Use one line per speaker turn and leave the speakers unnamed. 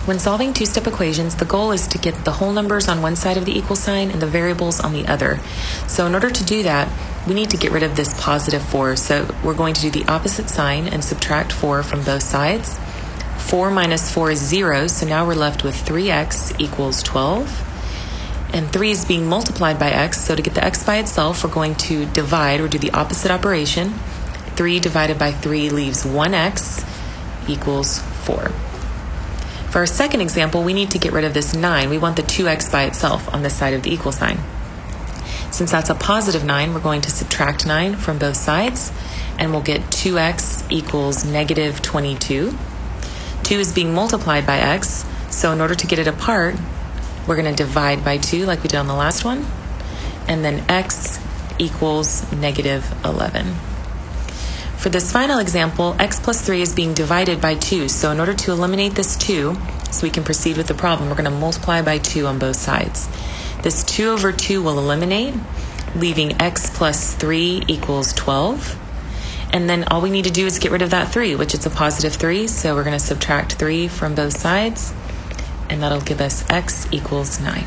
When solving two-step equations, the goal is to get the whole numbers on one side of the equal sign and the variables on the other. So in order to do that, we need to get rid of this positive 4. So we're going to do the opposite sign and subtract 4 from both sides. 4 minus 4 is 0, so now we're left with 3x equals 12. And 3 is being multiplied by x, so to get the x by itself, we're going to divide or do the opposite operation. 3 divided by 3 leaves 1x equals 4. For our second example, we need to get rid of this 9. We want the 2x by itself on this side of the equal sign. Since that's a positive 9, we're going to subtract 9 from both sides, and we'll get 2x equals negative 22. 2 is being multiplied by x, so in order to get it apart, we're going to divide by 2 like we did on the last one, and then x equals negative 11. For this final example, x plus 3 is being divided by 2, so in order to eliminate this 2, so we can proceed with the problem, we're going to multiply by 2 on both sides. This 2 over 2 will eliminate, leaving x plus 3 equals 12. And then all we need to do is get rid of that 3, which is a positive 3, so we're going to subtract 3 from both sides, and that'll give us x equals 9.